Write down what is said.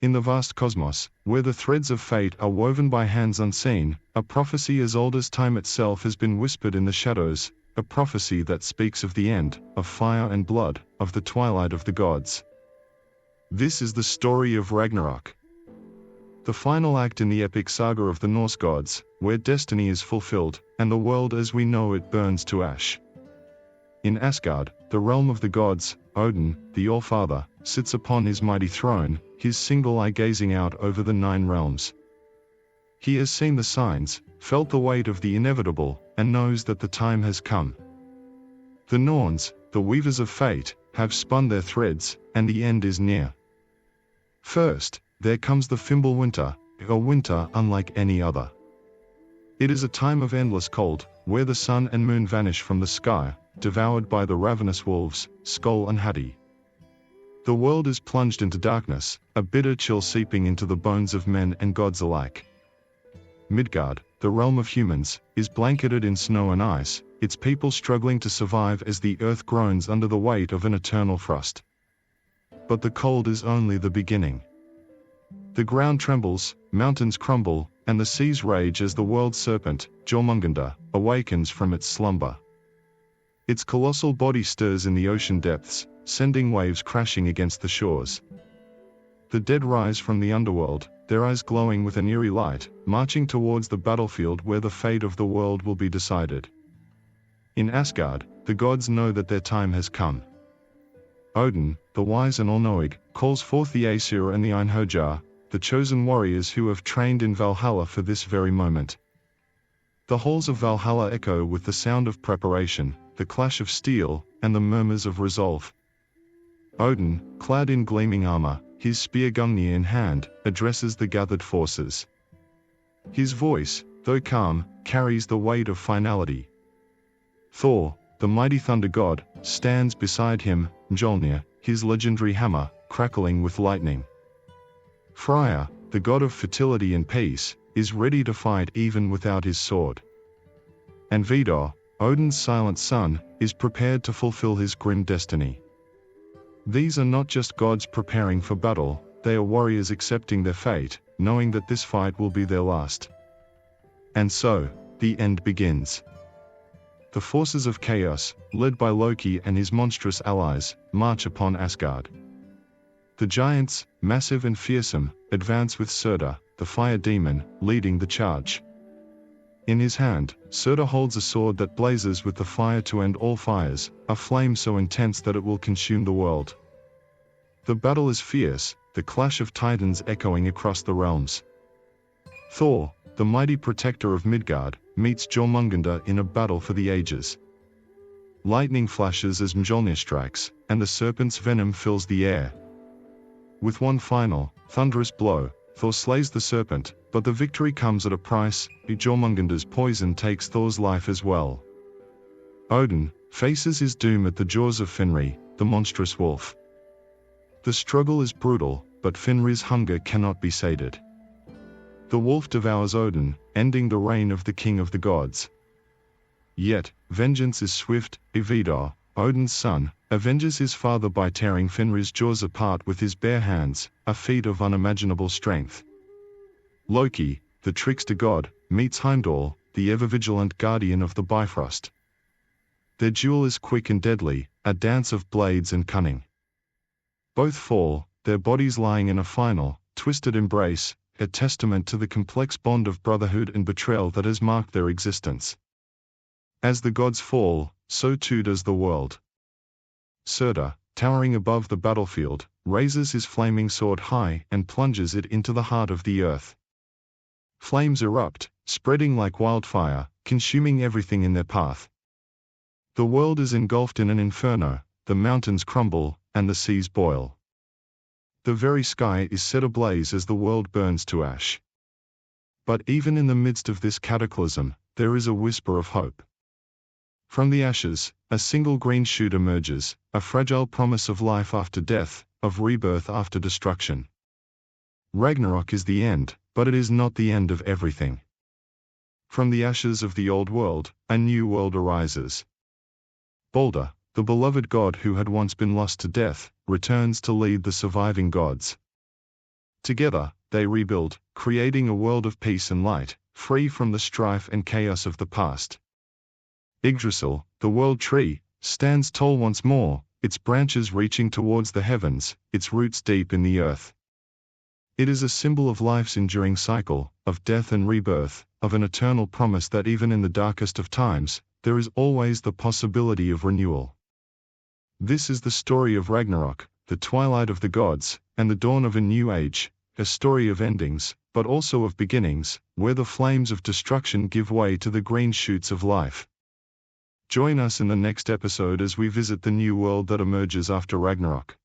In the vast cosmos, where the threads of fate are woven by hands unseen, a prophecy as old as time itself has been whispered in the shadows, a prophecy that speaks of the end, of fire and blood, of the twilight of the gods. This is the story of Ragnarok, the final act in the epic saga of the Norse gods, where destiny is fulfilled, and the world as we know it burns to ash. In Asgard, the realm of the gods, Odin, the All-Father, sits upon his mighty throne, his single eye gazing out over the 9 realms. He has seen the signs, felt the weight of the inevitable, and knows that the time has come. The Norns, the weavers of fate, have spun their threads, and the end is near. First, there comes the Fimbulwinter, a winter unlike any other. It is a time of endless cold, where the sun and moon vanish from the sky, devoured by the ravenous wolves, Skoll and Hati. The world is plunged into darkness, a bitter chill seeping into the bones of men and gods alike. Midgard, the realm of humans, is blanketed in snow and ice, its people struggling to survive as the earth groans under the weight of an eternal frost. But the cold is only the beginning. The ground trembles, mountains crumble, and the seas rage as the world serpent, Jormungandr, awakens from its slumber. Its colossal body stirs in the ocean depths, sending waves crashing against the shores. The dead rise from the underworld, their eyes glowing with an eerie light, marching towards the battlefield where the fate of the world will be decided. In Asgard, the gods know that their time has come. Odin, the wise and all-knowing, calls forth the Aesir and the Einherjar, the chosen warriors who have trained in Valhalla for this very moment. The halls of Valhalla echo with the sound of preparation, the clash of steel, and the murmurs of resolve. Odin, clad in gleaming armor, his spear Gungnir in hand, addresses the gathered forces. His voice, though calm, carries the weight of finality. Thor, the mighty thunder god, stands beside him, Mjolnir, his legendary hammer, crackling with lightning. Freya, the god of fertility and peace, is ready to fight even without his sword. And Vidar, Odin's silent son, is prepared to fulfill his grim destiny. These are not just gods preparing for battle, they are warriors accepting their fate, knowing that this fight will be their last. And so, the end begins. The forces of chaos, led by Loki and his monstrous allies, march upon Asgard. The giants, massive and fearsome, advance with Surtur, the fire demon, leading the charge. In his hand, Surtur holds a sword that blazes with the fire to end all fires, a flame so intense that it will consume the world. The battle is fierce, the clash of titans echoing across the realms. Thor, the mighty protector of Midgard, meets Jormungandr in a battle for the ages. Lightning flashes as Mjolnir strikes, and the serpent's venom fills the air. With one final, thunderous blow, Thor slays the serpent, but the victory comes at a price. Jormungandr's poison takes Thor's life as well. Odin faces his doom at the jaws of Fenrir, the monstrous wolf. The struggle is brutal, but Fenrir's hunger cannot be sated. The wolf devours Odin, ending the reign of the king of the gods. Yet, vengeance is swift. Vidar, Odin's son, avenges his father by tearing Fenrir's jaws apart with his bare hands, a feat of unimaginable strength. Loki, the trickster god, meets Heimdall, the ever-vigilant guardian of the Bifrost. Their duel is quick and deadly, a dance of blades and cunning. Both fall, their bodies lying in a final, twisted embrace, a testament to the complex bond of brotherhood and betrayal that has marked their existence. As the gods fall, so too does the world. Surtur, towering above the battlefield, raises his flaming sword high and plunges it into the heart of the earth. Flames erupt, spreading like wildfire, consuming everything in their path. The world is engulfed in an inferno, the mountains crumble, and the seas boil. The very sky is set ablaze as the world burns to ash. But even in the midst of this cataclysm, there is a whisper of hope. From the ashes, a single green shoot emerges, a fragile promise of life after death, of rebirth after destruction. Ragnarok is the end, but it is not the end of everything. From the ashes of the old world, a new world arises. Balder, the beloved god who had once been lost to death, returns to lead the surviving gods. Together, they rebuild, creating a world of peace and light, free from the strife and chaos of the past. Yggdrasil, the world tree, stands tall once more, its branches reaching towards the heavens, its roots deep in the earth. It is a symbol of life's enduring cycle, of death and rebirth, of an eternal promise that even in the darkest of times, there is always the possibility of renewal. This is the story of Ragnarok, the twilight of the gods, and the dawn of a new age, a story of endings, but also of beginnings, where the flames of destruction give way to the green shoots of life. Join us in the next episode as we visit the new world that emerges after Ragnarok.